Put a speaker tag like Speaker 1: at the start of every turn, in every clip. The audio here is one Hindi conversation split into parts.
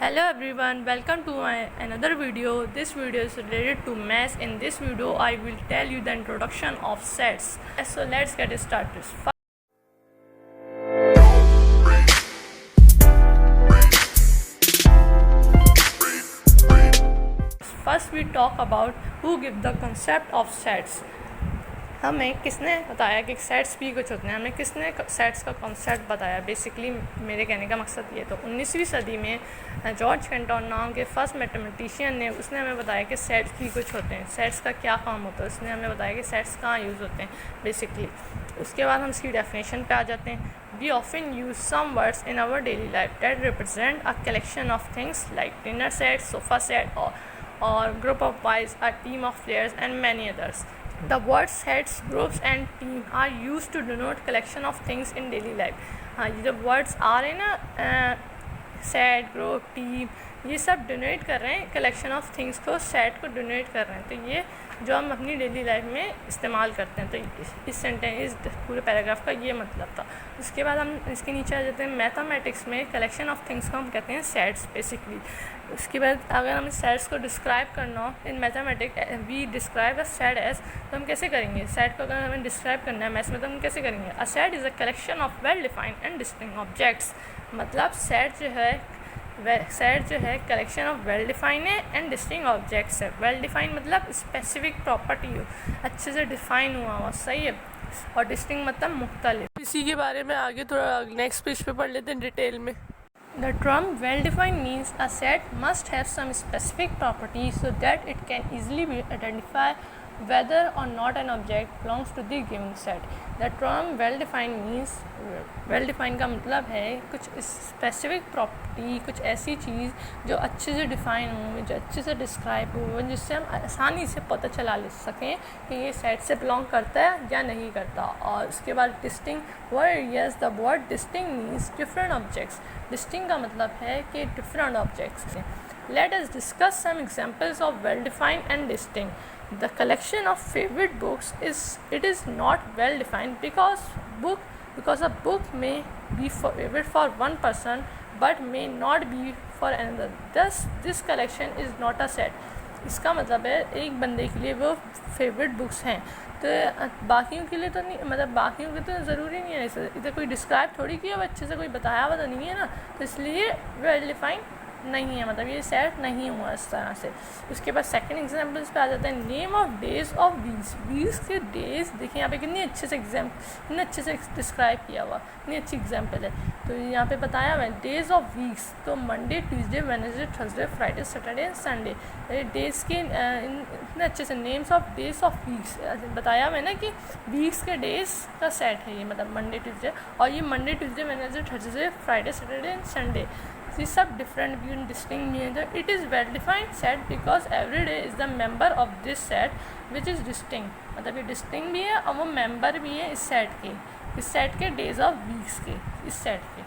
Speaker 1: Hello everyone, welcome to my another video. This video is related to maths. In this video I will tell you the introduction of sets. So let's get started. First we talk about who give the concept of sets. हमें किसने बताया कि सेट्स भी कुछ होते हैं, हमें किसने सेट्स का कॉन्सेप्ट बताया। बेसिकली मेरे कहने का मकसद ये तो 19वीं सदी में जॉर्ज कैंटन नाम के फर्स्ट मैथमेटिशियन ने उसने हमें बताया कि सेट्स भी कुछ होते हैं, सेट्स का क्या काम होता है। उसने हमें बताया कि सेट्स कहाँ यूज़ होते हैं बेसिकली। उसके बाद हम इसकी डेफिनेशन पे आ जाते हैं। We often use some words in our daily life that represent a collection of things like dinner set, sofa set और group of boys, a team of players and many others. The words sets, groups and team are used to denote collection of things in daily life. हाँ, ये जो words आ रहे हैं ना, सेट, ग्रुप, टीम, ये सब डोनेट कर रहे हैं कलेक्शन ऑफ थिंग्स को, सेट को डोनेट कर रहे हैं। तो ये जो हम अपनी डेली लाइफ में इस्तेमाल करते हैं। तो इस सेंटेंस, इस पूरे पैराग्राफ का ये मतलब था। उसके बाद हम इसके नीचे आ जाते हैं। मैथमेटिक्स में कलेक्शन ऑफ थिंग्स को हम कहते हैं सेट्स बेसिकली। उसके बाद अगर हमें सेट्स को डिस्क्राइब करना हो in mathematics, we describe a set as, तो हम कैसे करेंगे सेट को? अगर हमें डिस्क्राइब करना है मैथ्स में तो हम कैसे करेंगे? A set is a collection of well defined and distinct objects. मतलब सेट जो है कलेक्शन ऑफ वेल डिफाइन है एंड डिस्टिंक्ट ऑब्जेक्ट्स है। वेल डिफाइन मतलब स्पेसिफिक प्रॉपर्टी हो, अच्छे से डिफाइन हुआ हो, सही है। और डिस्टिंक्ट मतलब मुख्तलिफ। इसी के बारे में आगे थोड़ा नेक्स्ट पेज पे पढ़ लेते हैं डिटेल में। The term well-defined means a set must have some specific properties so that it can easily be identified whether or not an object belongs to the given set. The term well-defined means, well-defined का मतलब है कुछ specific property, कुछ ऐसी चीज़ जो अच्छे से define हो, जो अच्छे से describe हो, जिससे हम आसानी से पता चला ले सकें कि ये set से belong करता है या नहीं करता। और उसके बाद distinct word, yes, the word distinct means different objects. Distinct का मतलब है कि different objects हैं। Let us discuss some examples of well-defined and distinct. The collection of favorite books is not well defined because a book may be favorite for one person but may not be for another. Thus this collection is not a set. इसका मतलब है एक बंदे के लिए वो फेवरेट बुक्स हैं तो बाकियों के लिए तो नहीं, मतलब बाकियों के तो ज़रूरी नहीं है। इधर कोई डिस्क्राइब थोड़ी किया हुआ, अच्छे से कोई बताया हुआ तो नहीं है ना, तो इसलिए वेल डिफाइंड नहीं है, मतलब ये सेट नहीं हुआ इस तरह से। उसके बाद सेकंड एग्जांपल्स पे आ जाता है। Name of days of weeks के डेज, देखिए यहाँ पे कितनी अच्छे से डिस्क्राइब किया हुआ, इतनी अच्छी एग्जांपल है। तो यहाँ पे बताया हुआ है डेज ऑफ वीक्स, तो Monday, Tuesday, Wednesday, Thursday, Friday, Saturday and Sunday. Days के इतने अच्छे से names of days of weeks बताया हुआ है ना कि वीक्स के डेज का सेट है ये, मतलब मंडे, ट्यूसडे, और ये Monday, Tuesday, Wednesday, Thursday, Friday, Saturday and Sunday. ये सब डिफरेंट व्यू एंड डिस्टिंक्ट भी हैं। It is well defined set because every day is the member of this set which is distinct, मतलब ये डिस्टिंक्ट भी है और वो मेंबर भी है इस सेट के डेज ऑफ वीक्स के, इस सेट के,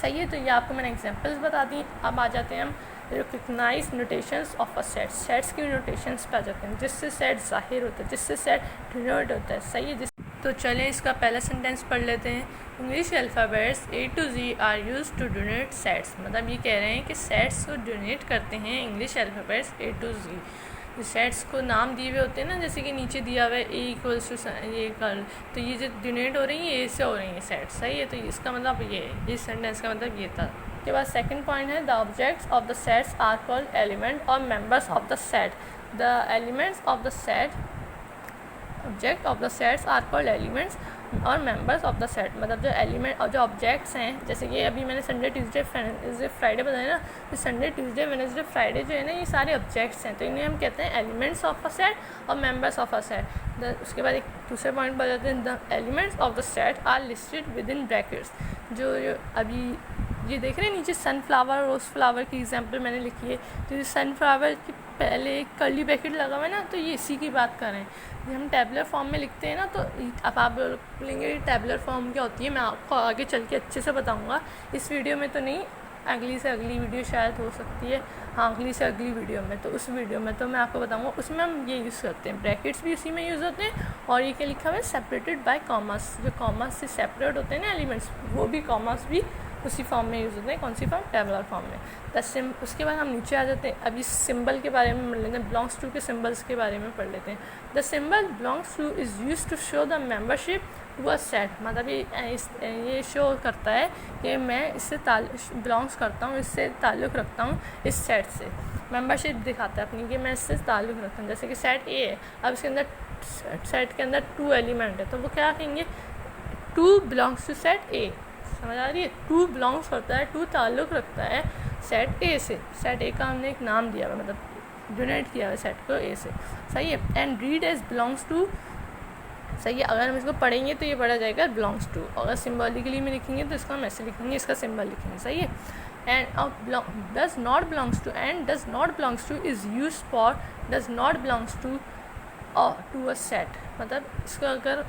Speaker 1: सही है। तो ये आपको मैंने एग्जांपल्स बता दी। अब आ जाते हैं हम recognise notations of a set, sets की नोटेशंस पे आ जाते हैं जिससे सेट जाहिर होता है, जिससे सेट डिनोट होता है, सही है। तो चलें इसका पहला सेंटेंस पढ़ लेते हैं। English alphabets A to Z are use to denote sets, मतलब ये कह रहे हैं कि सेट्स को डोनेट करते हैं English alphabets A to Z। Sets को नाम दिए हुए होते हैं ना, जैसे कि नीचे दिया हुआ है A इक्वल्स टू ये कर, तो ये जो डोनेट हो रही है ए से हो रही है सेट, सही है। तो इसका मतलब ये, इस सेंटेंस का मतलब ये था। उसके बाद सेकंड पॉइंट है the objects of the sets are called element और members of the set. The elements of the set, object of the sets are called elements और मेंबर्स ऑफ द सेट, मतलब जो एलिमेंट और जो ऑब्जेक्ट्स हैं, जैसे कि अभी मैंने संडे, ट्यूसडे, वेडनेसडे, फ्राइडे बताया ना, तो संडे, ट्यूसडे, वेडनेसडे, फ्राइडे जो है ना, ये सारे ऑब्जेक्ट्स हैं, तो इन्हें हम कहते हैं एलिमेंट्स ऑफ अ सेट और मेंबर्स ऑफ अ सेट। उसके बाद एक दूसरे पॉइंट पर जाते हैं। The elements of the set are listed within brackets. जो अभी ये देख रहे हैं नीचे सनफ्लावर, रोज़ फ्लावर की एग्जांपल मैंने लिखी है, तो सनफ्लावर के पहले एक कर्ली ब्रैकेट लगा हुआ है ना, तो ये इसी की बात कर रहे हैं। जब हम टैबुलर फॉर्म में लिखते हैं ना, तो अब आप बोलेंगे टैबुलर फॉर्म क्या होती है, मैं आपको आगे चल के अच्छे से बताऊँगा, इस वीडियो में तो नहीं, अगली से अगली वीडियो शायद हो सकती है, हाँ अगली से अगली वीडियो में, तो उस वीडियो में तो मैं आपको बताऊंगा, उसमें हम ये यूज़ करते हैं, ब्रैकेट्स भी उसी में यूज़ होते हैं। और ये क्या लिखा हुआ है, सेपरेटेड बाय कॉमर्स, जो कॉमर्स से सेपरेट होते हैं ना एलिमेंट्स, वो भी कॉमर्स भी उसी फॉर्म में यूज़ होते हैं। कौन सी फॉर्म? टेबुलर फॉर्म में। उसके बाद हम नीचे आ जाते हैं। अभी सिंबल के बारे में पढ़ लेते हैं, बिलोंग्स टू के सिंबल्स के बारे में पढ़ लेते हैं। The symbol belongs to is use to show the membership to a set, मतलब ये शो करता है कि मैं इससे बिलोंग्स करता हूँ, इससे ताल्लुक़ रखता हूँ इस सेट से। मेंबरशिप दिखाता है अपनी कि मैं इससे ताल्लुक़ रखता हूँ। जैसे कि सेट ए है, अब इसके अंदर सेट के अंदर 2 एलिमेंट है, तो वो क्या कहेंगे? 2 बिलोंग्स टू सेट ए। समझ आ रही है? 2 बिलोंग्स करता है, 2 ताल्लुक़ रखता है सेट ए से। सेट ए का हमने एक नाम दिया हुआ, मतलब डोनेट किया हुआ सेट को ए से। सही है। And read as belongs to, सही है। अगर हम इसको पढ़ेंगे तो ये पढ़ा जाएगा बिलोंग्स टू। अगर सिम्बॉलिकली में लिखेंगे तो इसको हम ऐसे लिखेंगे, इसका सिंबल लिखेंगे। सही है। And does not belongs to, and does not belongs to is use for does not belongs to to a set. मतलब इसको अगर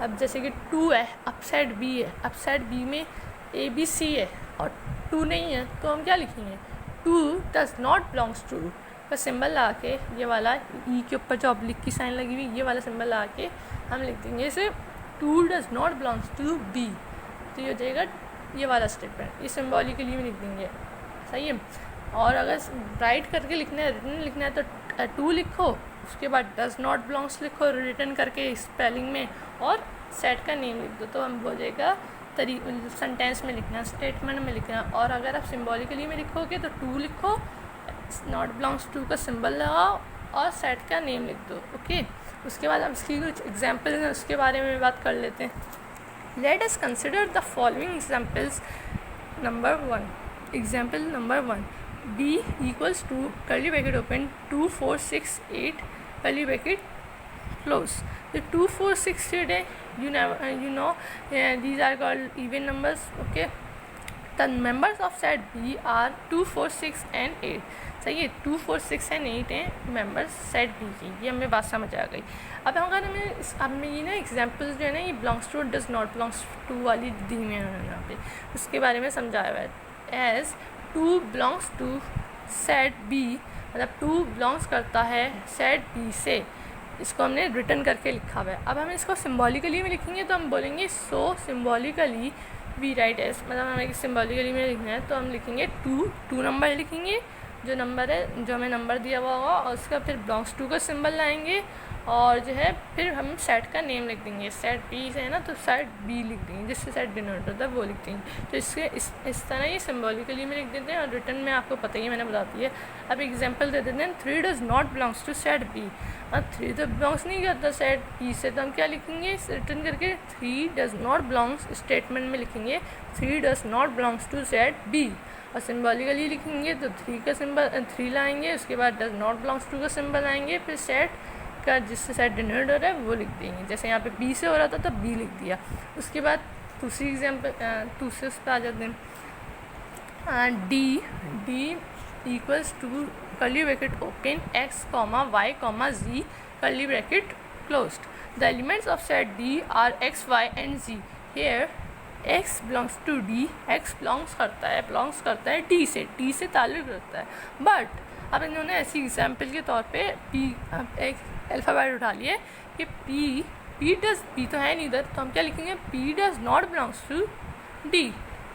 Speaker 1: अब जैसे कि 2 है, अपसेट बी है, अपसेट बी में ए बी सी है और 2 नहीं है, तो हम क्या लिखेंगे? 2 डज नॉट बिलोंग्स टू का सिंबल ला के, ये वाला ई के ऊपर जो ऑब्लिक की साइन लगी हुई, ये वाला सिंबल ला के हम लिख देंगे इसे 2 does not belongs to B. तो ये हो जाएगा ये वाला स्टेटमेंट, ये सिम्बॉलिकली में लिख देंगे। सही है। और अगर राइट करके लिखना है, रिटन लिखना है, तो 2 लिखो, उसके बाद डज नॉट बिलोंग्स लिखो रिटन करके स्पेलिंग में, और सेट का नेम लिख दो। तो हम बोलेगा सेंटेंस में लिखना, स्टेटमेंट में लिखना। और अगर आप सिम्बॉलिकली में लिखोगे तो 2 लिखो, नॉट बिलोंग्स टू का सिंबल लगाओ और सेट का नेम लिख दो। ओके। उसके बाद हम इसकी कुछ एग्जाम्पल हैं, उसके बारे में बात कर लेते हैं। Let us consider the following examples. Number 1, example number 1, b equals to curly bracket open 2 4 6 8 curly bracket close. The 2 4 6 8 these are called even numbers. Okay, the members of set B are 2 4 6 and 8. सही है। 2 4 6 and 8 हैं मेंबर्स सेट बी की। ये हमें बात समझ आ गई। अब अगर हमें ये ना एग्जाम्पल्स जो है ना, ये belongs to does not belongs to वाली दी में यहाँ पे उसके बारे में समझाया हुआ है। As 2 belongs to set B, मतलब 2 बिलोंग्स करता है सेट बी से, इसको हमने रिटर्न करके लिखा हुआ है। अब हम इसको सिम्बॉलिकली में लिखेंगे तो हम बोलेंगे सो सिम्बॉलिकली वी राइट एस, मतलब हमें सिम्बॉलिकली में लिखना है तो हम लिखेंगे 2 नंबर लिखेंगे, जो नंबर है, जो हमें नंबर दिया हुआ होगा, और उसका फिर बिलोंग्स टू का सिंबल लाएंगे, और जो है फिर हम सेट का नेम लिख देंगे। सेट बी से है ना, तो सेट बी लिख देंगे, जिससे सेट डिनोट होता है वो लिख देंगे। तो इसके इस तरह ये सिम्बॉलिकली में लिख देते हैं, और रिटर्न में आपको पता ही मैंने बता दी है। अब एग्जांपल दे देते हैं। 3 does not belongs to set B. अब 3 तो बिलोंग्स नहीं करता सेट बी से, तो हम क्या लिखेंगे रिटर्न करके? 3 डज नॉट बिलोंग्स, स्टेटमेंट में लिखेंगे 3 does not belongs to set B, और सिम्बॉलिकली लिखेंगे तो 3 का सिंबल 3 लाएंगे, उसके बाद डज नॉट बिलोंग्स टू का सिंबल लाएंगे, फिर सेट का जिससे सेट डिनोट हो रहा है वो लिख देंगे। जैसे यहाँ पे बी से हो रहा था तो बी लिख दिया। उसके बाद दूसरी एग्जाम्पल, दूसरे उस पर आ जाते हैं। D equals to curly bracket open x, y, z curly bracket closed. The elements of set D are x, y and z। Here x belongs to D, x belongs करता है डी से ताल्लुक़ रखता है। बट अब इन्होंने ऐसी एग्जाम्पल के तौर पे p, एक अल्फ़ाबेट उठा लिए कि p तो है नहीं इधर, तो हम क्या लिखेंगे? p does not belongs to d।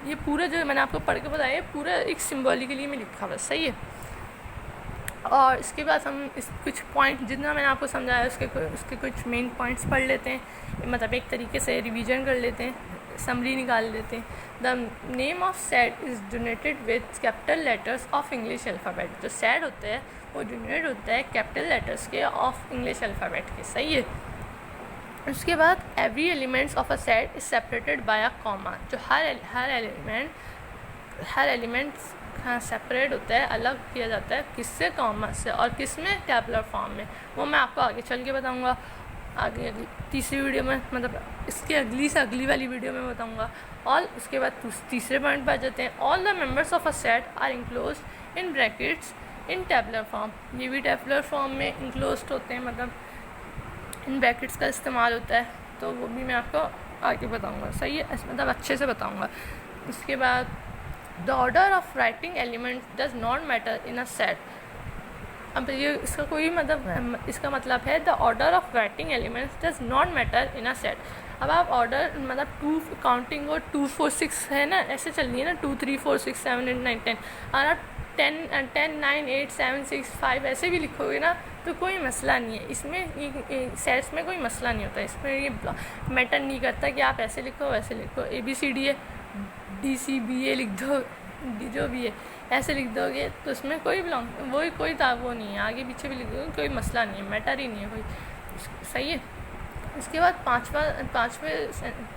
Speaker 1: ये पूरा जो मैंने आपको पढ़ के बताया पूरा एक सिम्बॉलिकली में लिखा हुआ। सही है। और इसके बाद हम इस कुछ पॉइंट जितना मैंने आपको समझाया उसके कुछ मेन पॉइंट्स पढ़ लेते हैं, मतलब एक तरीके से रिवीजन कर लेते हैं, समरी निकाल लेते हैं। The name of set is donated with capital letters of English alphabet. जो सेट होता है वो डोनेट होता है कैपिटल लेटर्स के ऑफ इंग्लिश अल्फ़ाबेट के। सही है। उसके बाद every elements of a set is separated by a comma. जो हर एलिमेंट सेपरेट होता है, अलग किया जाता है, किससे? कॉमा से। और किस में? टैबुलर फॉर्म में। वो मैं आपको आगे चल के बताऊँगा, आगे तीसरी वीडियो में, मतलब इसके अगली से अगली वाली वीडियो में बताऊंगा। और उसके बाद तीसरे पॉइंट पर आ जाते हैं। All the members of a set are enclosed in brackets in tabular form. ये भी टैबुलर फॉर्म में इंक्लोज्ड होते हैं, मतलब इन ब्रैकेट्स का इस्तेमाल होता है, तो वो भी मैं आपको आगे बताऊंगा। सही है, मतलब अच्छे से बताऊंगा। उसके बाद the order of writing elements does not matter in a set. अब ये इसका कोई मतलब, इसका मतलब है the order of writing elements does not matter in a set. अब आप ऑर्डर मतलब 2 काउंटिंग और 2 4 6 है ना, ऐसे चल रही है ना, 2 3 4 6 7 8 9 10, और आप 10 9 8 7 6 5 ऐसे भी लिखोगे ना तो कोई मसला नहीं है। इसमें सेट्स में कोई मसला नहीं होता, इसमें ये मैटर नहीं करता कि आप ऐसे लिखो वैसे लिखो, ABCD है DCBA लिख दो, जो भी है ऐसे लिख दोगे तो उसमें कोई कोई वो नहीं है, आगे पीछे भी लिख दोगे कोई मसला नहीं है, मैटर ही नहीं है कोई, सही है। इसके बाद पाँचवें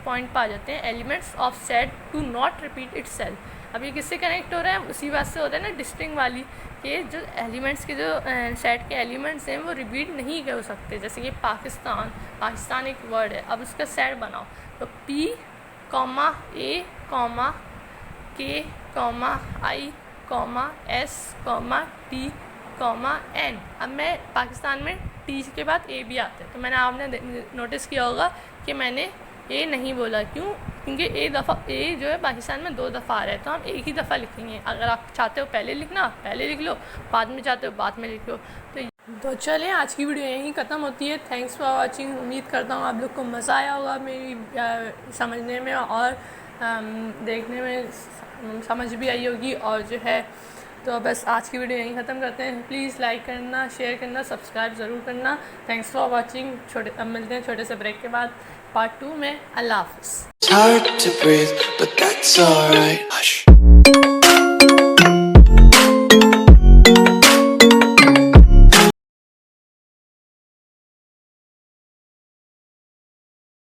Speaker 1: पॉइंट पर आ जाते हैं, elements of set to not repeat itself. अब ये किससे कनेक्ट हो रहा है, उसी बात से होता है ना डिस्टिंग वाली, कि जो एलिमेंट्स के जो सेट के एलिमेंट्स हैं वो रिपीट नहीं हो सकते। जैसे कि पाकिस्तान एक वर्ड है, अब उसका सेट बनाओ तो P, A, K, I, S, T, N। अब मैं पाकिस्तान में T के बाद A भी आता है, तो मैंने आपने नोटिस किया होगा कि मैंने A नहीं बोला, क्यों? क्योंकि A जो है पाकिस्तान में 2 दफ़ा आ रहा है, तो हम एक ही दफ़ा लिखेंगे। अगर आप चाहते हो पहले लिखना पहले लिख लो, बाद में चाहते हो बाद में लिख लो। तो चलें, आज की वीडियो यहीं ख़त्म होती है। Thanks for watching. उम्मीद करता हूँ आप लोग को मज़ा आया होगा मेरी समझने में, और देखने में समझ भी आई होगी। और जो है तो बस आज की वीडियो यहीं ख़त्म करते हैं। प्लीज़ लाइक करना, शेयर करना, सब्सक्राइब ज़रूर करना। Thanks for watching. अब मिलते हैं छोटे से ब्रेक के बाद पार्ट 2 में। अल्लाह हाफ़िज़।